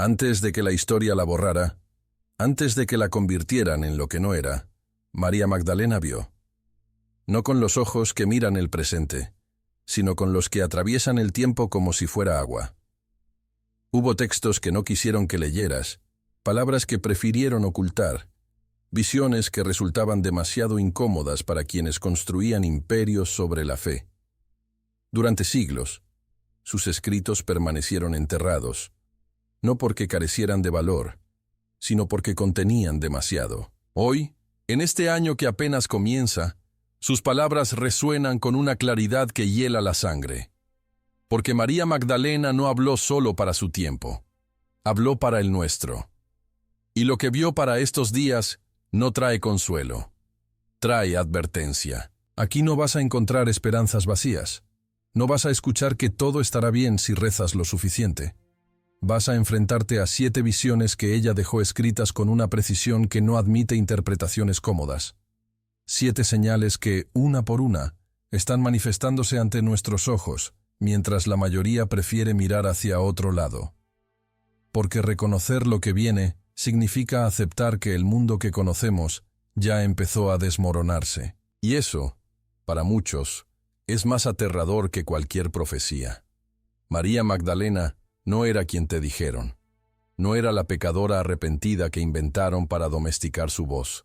Antes de que la historia la borrara, antes de que la convirtieran en lo que no era, María Magdalena vio. No con los ojos que miran el presente, sino con los que atraviesan el tiempo como si fuera agua. Hubo textos que no quisieron que leyeras, palabras que prefirieron ocultar, visiones que resultaban demasiado incómodas para quienes construían imperios sobre la fe. Durante siglos, sus escritos permanecieron enterrados, no porque carecieran de valor, sino porque contenían demasiado. Hoy, en este año que apenas comienza, sus palabras resuenan con una claridad que hiela la sangre. Porque María Magdalena no habló solo para su tiempo, habló para el nuestro. Y lo que vio para estos días no trae consuelo, trae advertencia. Aquí no vas a encontrar esperanzas vacías. No vas a escuchar que todo estará bien si rezas lo suficiente. Vas a enfrentarte a 7 visiones que ella dejó escritas con una precisión que no admite interpretaciones cómodas. 7 señales que, una por una, están manifestándose ante nuestros ojos, mientras la mayoría prefiere mirar hacia otro lado. Porque reconocer lo que viene significa aceptar que el mundo que conocemos ya empezó a desmoronarse. Y eso, para muchos, es más aterrador que cualquier profecía. María Magdalena no era quien te dijeron. No era la pecadora arrepentida que inventaron para domesticar su voz.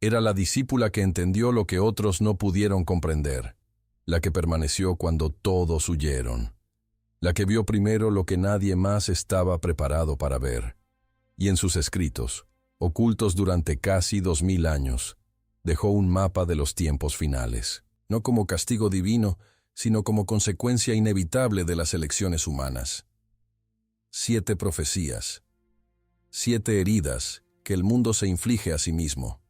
Era la discípula que entendió lo que otros no pudieron comprender, la que permaneció cuando todos huyeron, la que vio primero lo que nadie más estaba preparado para ver. Y en sus escritos, ocultos durante casi 2000 años, dejó un mapa de los tiempos finales, no como castigo divino, sino como consecuencia inevitable de las elecciones humanas. 7 profecías, 7 heridas que el mundo se inflige a sí mismo.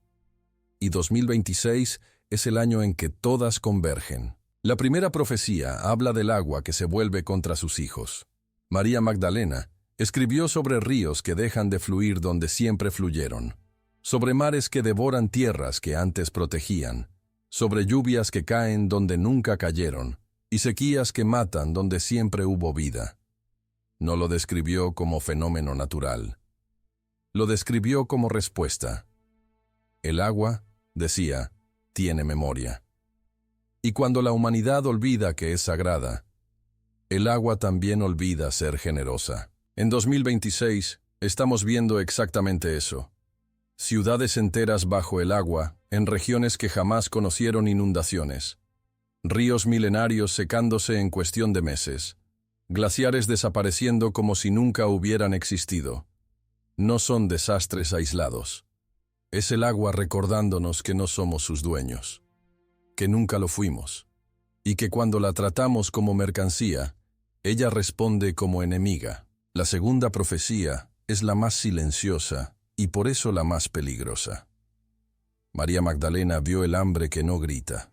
Y 2026 es el año en que todas convergen. La primera profecía habla del agua que se vuelve contra sus hijos. María Magdalena escribió sobre ríos que dejan de fluir donde siempre fluyeron, sobre mares que devoran tierras que antes protegían, sobre lluvias que caen donde nunca cayeron, y sequías que matan donde siempre hubo vida. No lo describió como fenómeno natural. Lo describió como respuesta. El agua, decía, tiene memoria. Y cuando la humanidad olvida que es sagrada, el agua también olvida ser generosa. En 2026 estamos viendo exactamente eso. Ciudades enteras bajo el agua, en regiones que jamás conocieron inundaciones. Ríos milenarios secándose en cuestión de meses. Glaciares desapareciendo como si nunca hubieran existido. No son desastres aislados. Es el agua recordándonos que no somos sus dueños, que nunca lo fuimos, y que cuando la tratamos como mercancía, ella responde como enemiga. La segunda profecía es la más silenciosa y por eso la más peligrosa. María Magdalena vio el hambre que no grita.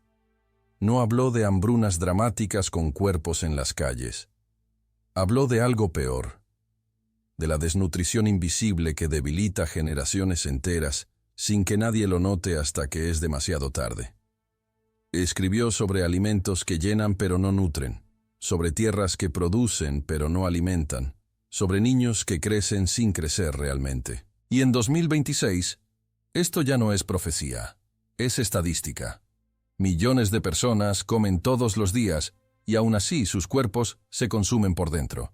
No habló de hambrunas dramáticas con cuerpos en las calles. Habló de algo peor, de la desnutrición invisible que debilita generaciones enteras sin que nadie lo note hasta que es demasiado tarde. Escribió sobre alimentos que llenan pero no nutren, sobre tierras que producen pero no alimentan, sobre niños que crecen sin crecer realmente. Y en 2026, esto ya no es profecía, es estadística. Millones de personas comen todos los días y aún así sus cuerpos se consumen por dentro.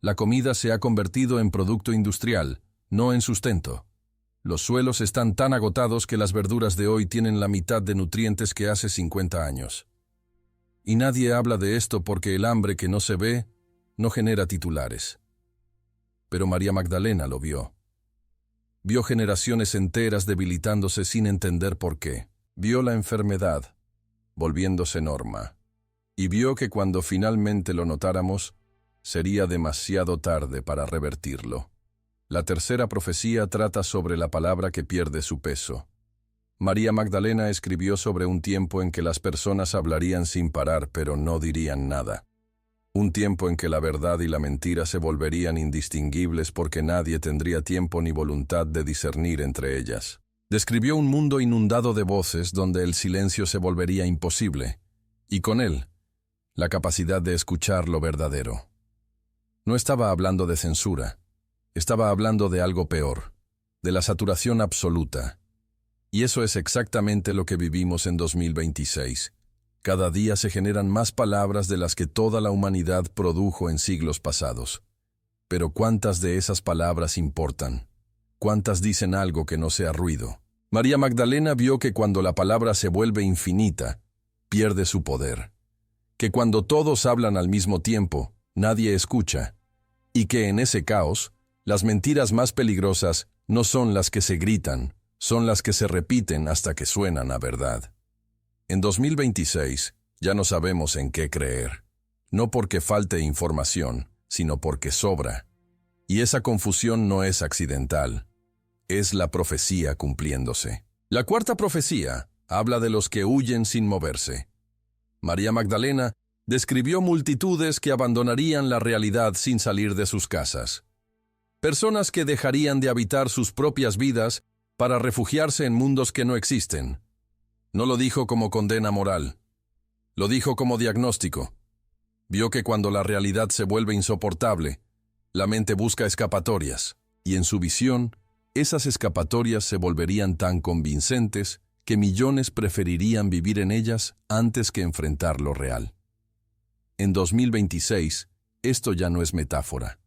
La comida se ha convertido en producto industrial, no en sustento. Los suelos están tan agotados que las verduras de hoy tienen la mitad de nutrientes que hace 50 años. Y nadie habla de esto porque el hambre que no se ve no genera titulares. Pero María Magdalena lo vio. Vio generaciones enteras debilitándose sin entender por qué. Vio la enfermedad, volviéndose norma. Y vio que cuando finalmente lo notáramos, sería demasiado tarde para revertirlo. La tercera profecía trata sobre la palabra que pierde su peso. María Magdalena escribió sobre un tiempo en que las personas hablarían sin parar pero no dirían nada. Un tiempo en que la verdad y la mentira se volverían indistinguibles porque nadie tendría tiempo ni voluntad de discernir entre ellas. Describió un mundo inundado de voces donde el silencio se volvería imposible, y con él, la capacidad de escuchar lo verdadero. No estaba hablando de censura. Estaba hablando de algo peor, de la saturación absoluta. Y eso es exactamente lo que vivimos en 2026. Cada día se generan más palabras de las que toda la humanidad produjo en siglos pasados. Pero ¿cuántas de esas palabras importan? ¿Cuántas dicen algo que no sea ruido? María Magdalena vio que cuando la palabra se vuelve infinita, pierde su poder. Que cuando todos hablan al mismo tiempo, nadie escucha. Y que en ese caos, las mentiras más peligrosas no son las que se gritan, son las que se repiten hasta que suenan a verdad. En 2026 ya no sabemos en qué creer, no porque falte información, sino porque sobra. Y esa confusión no es accidental, es la profecía cumpliéndose. La cuarta profecía habla de los que huyen sin moverse. María Magdalena describió multitudes que abandonarían la realidad sin salir de sus casas. Personas que dejarían de habitar sus propias vidas para refugiarse en mundos que no existen. No lo dijo como condena moral, lo dijo como diagnóstico. Vio que cuando la realidad se vuelve insoportable, la mente busca escapatorias, y en su visión, esas escapatorias se volverían tan convincentes que millones preferirían vivir en ellas antes que enfrentar lo real. En 2026, esto ya no es metáfora,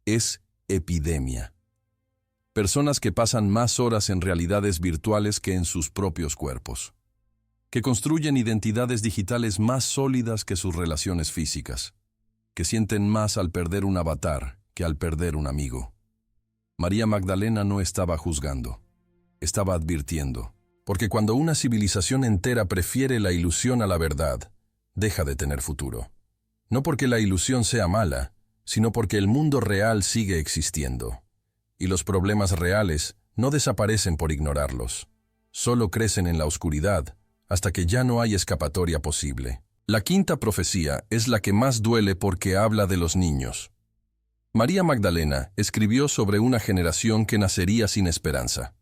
es epidemia. Personas que pasan más horas en realidades virtuales que en sus propios cuerpos, que construyen identidades digitales más sólidas que sus relaciones físicas, que sienten más al perder un avatar que al perder un amigo. María Magdalena no estaba juzgando, estaba advirtiendo, porque cuando una civilización entera prefiere la ilusión a la verdad, deja de tener futuro. No porque la ilusión sea mala, sino porque el mundo real sigue existiendo. Y los problemas reales no desaparecen por ignorarlos, solo crecen en la oscuridad hasta que ya no hay escapatoria posible. La quinta profecía es la que más duele porque habla de los niños. María Magdalena escribió sobre una generación que nacería sin esperanza.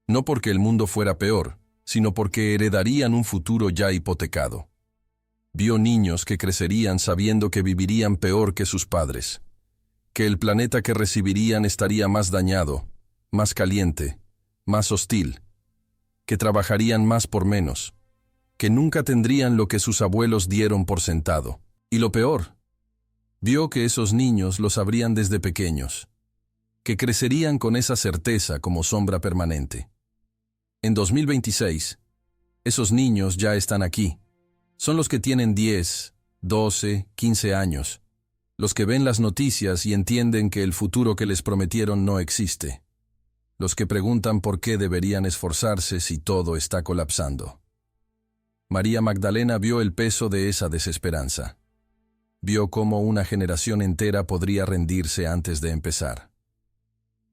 No porque el mundo fuera peor, sino porque heredarían un futuro ya hipotecado. Vio niños que crecerían sabiendo que vivirían peor que sus padres, que el planeta que recibirían estaría más dañado, más caliente, más hostil, que trabajarían más por menos, que nunca tendrían lo que sus abuelos dieron por sentado. Y lo peor, vio que esos niños lo sabrían desde pequeños, que crecerían con esa certeza como sombra permanente. En 2026, esos niños ya están aquí. Son los que tienen 10, 12, 15 años, los que ven las noticias y entienden que el futuro que les prometieron no existe, los que preguntan por qué deberían esforzarse si todo está colapsando. María Magdalena vio el peso de esa desesperanza. Vio cómo una generación entera podría rendirse antes de empezar.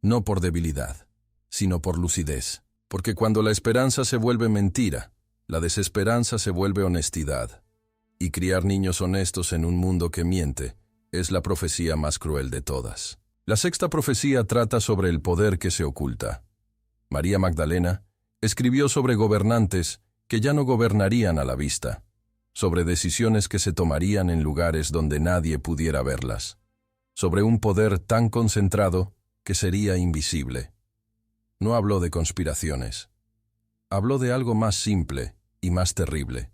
No por debilidad, sino por lucidez, porque cuando la esperanza se vuelve mentira, la desesperanza se vuelve honestidad, y criar niños honestos en un mundo que miente es la profecía más cruel de todas. La sexta profecía trata sobre el poder que se oculta. María Magdalena escribió sobre gobernantes que ya no gobernarían a la vista, sobre decisiones que se tomarían en lugares donde nadie pudiera verlas, sobre un poder tan concentrado que sería invisible. No habló de conspiraciones, habló de algo más simple y más terrible,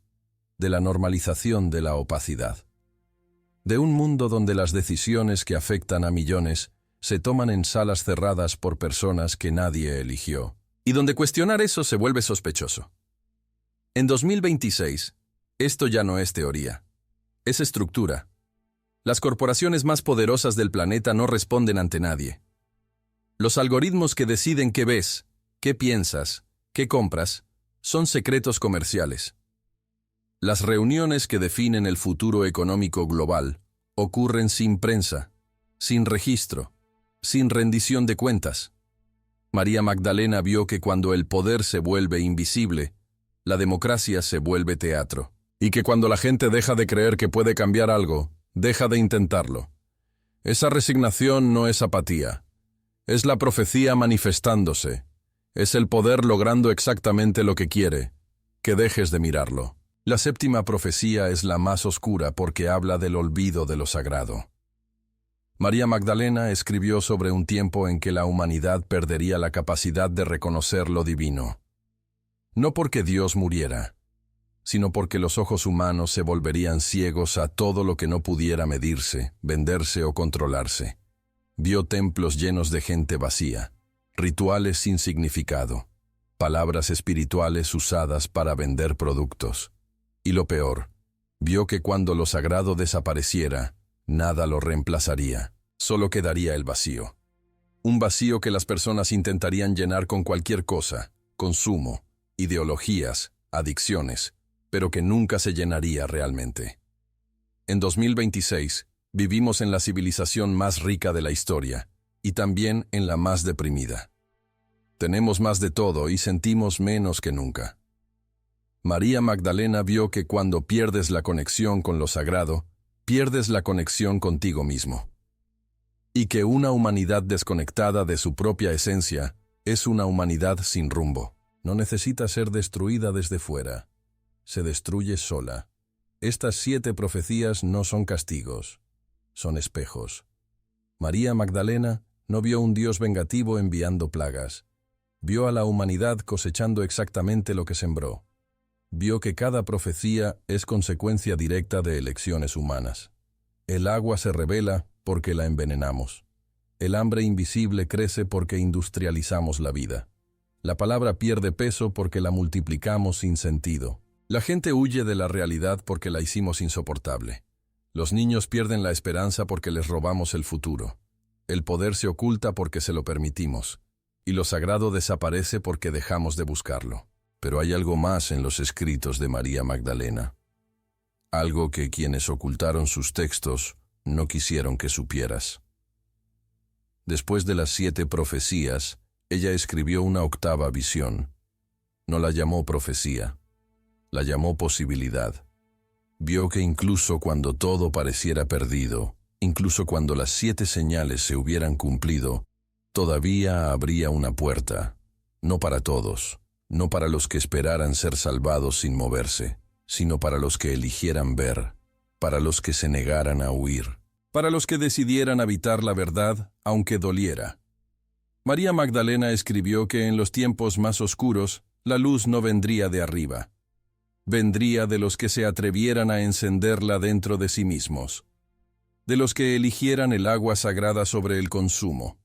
de la normalización de la opacidad. De un mundo donde las decisiones que afectan a millones se toman en salas cerradas por personas que nadie eligió, y donde cuestionar eso se vuelve sospechoso. En 2026, esto ya no es teoría, es estructura. Las corporaciones más poderosas del planeta no responden ante nadie. Los algoritmos que deciden qué ves, qué piensas, qué compras, son secretos comerciales. Las reuniones que definen el futuro económico global ocurren sin prensa, sin registro, sin rendición de cuentas. María Magdalena vio que cuando el poder se vuelve invisible, la democracia se vuelve teatro. Y que cuando la gente deja de creer que puede cambiar algo, deja de intentarlo. Esa resignación no es apatía. Es la profecía manifestándose. Es el poder logrando exactamente lo que quiere, que dejes de mirarlo. La séptima profecía es la más oscura porque habla del olvido de lo sagrado. María Magdalena escribió sobre un tiempo en que la humanidad perdería la capacidad de reconocer lo divino. No porque Dios muriera, sino porque los ojos humanos se volverían ciegos a todo lo que no pudiera medirse, venderse o controlarse. Vio templos llenos de gente vacía, rituales sin significado, palabras espirituales usadas para vender productos. Y lo peor, vio que cuando lo sagrado desapareciera, nada lo reemplazaría, solo quedaría el vacío. Un vacío que las personas intentarían llenar con cualquier cosa, consumo, ideologías, adicciones, pero que nunca se llenaría realmente. En 2026, vivimos en la civilización más rica de la historia, y también en la más deprimida. Tenemos más de todo y sentimos menos que nunca. María Magdalena vio que cuando pierdes la conexión con lo sagrado, pierdes la conexión contigo mismo. Y que una humanidad desconectada de su propia esencia es una humanidad sin rumbo. No necesita ser destruida desde fuera. Se destruye sola. Estas 7 profecías no son castigos, son espejos. María Magdalena no vio un Dios vengativo enviando plagas. Vio a la humanidad cosechando exactamente lo que sembró. Vio que cada profecía es consecuencia directa de elecciones humanas. El agua se revela porque la envenenamos. El hambre invisible crece porque industrializamos la vida. La palabra pierde peso porque la multiplicamos sin sentido. La gente huye de la realidad porque la hicimos insoportable. Los niños pierden la esperanza porque les robamos el futuro. El poder se oculta porque se lo permitimos. Y lo sagrado desaparece porque dejamos de buscarlo. Pero hay algo más en los escritos de María Magdalena. Algo que quienes ocultaron sus textos no quisieron que supieras. Después de las 7 profecías, ella escribió una 8ª visión. No la llamó profecía, la llamó posibilidad. Vio que incluso cuando todo pareciera perdido, incluso cuando las 7 señales se hubieran cumplido, todavía habría una puerta, no para todos, no para los que esperaran ser salvados sin moverse, sino para los que eligieran ver, para los que se negaran a huir, para los que decidieran habitar la verdad, aunque doliera. María Magdalena escribió que en los tiempos más oscuros, la luz no vendría de arriba. Vendría de los que se atrevieran a encenderla dentro de sí mismos, de los que eligieran el agua sagrada sobre el consumo,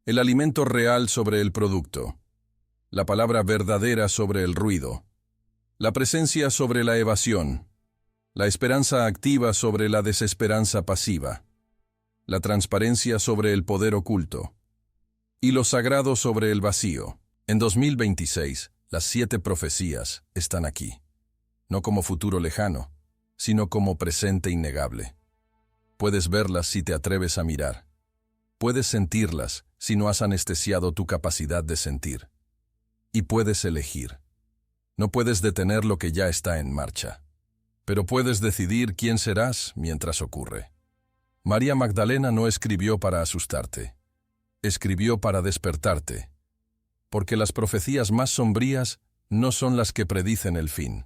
el alimento real sobre el producto, la palabra verdadera sobre el ruido, la presencia sobre la evasión, la esperanza activa sobre la desesperanza pasiva, la transparencia sobre el poder oculto, y lo sagrado sobre el vacío. En 2026, las 7 profecías están aquí, no como futuro lejano, sino como presente innegable. Puedes verlas si te atreves a mirar. Puedes sentirlas si no has anestesiado tu capacidad de sentir. Y puedes elegir. No puedes detener lo que ya está en marcha, pero puedes decidir quién serás mientras ocurre. María Magdalena no escribió para asustarte. Escribió para despertarte, porque las profecías más sombrías no son las que predicen el fin,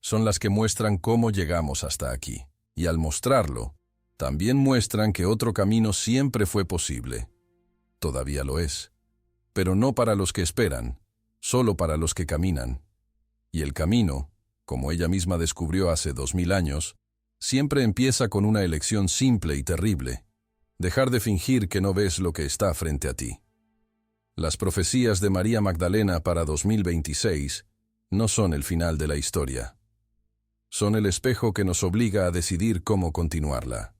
son las que muestran cómo llegamos hasta aquí. Y al mostrarlo, también muestran que otro camino siempre fue posible. Todavía lo es, pero no para los que esperan, solo para los que caminan. Y el camino, como ella misma descubrió hace 2000 años, siempre empieza con una elección simple y terrible: dejar de fingir que no ves lo que está frente a ti. Las profecías de María Magdalena para 2026 no son el final de la historia. Son el espejo que nos obliga a decidir cómo continuarla.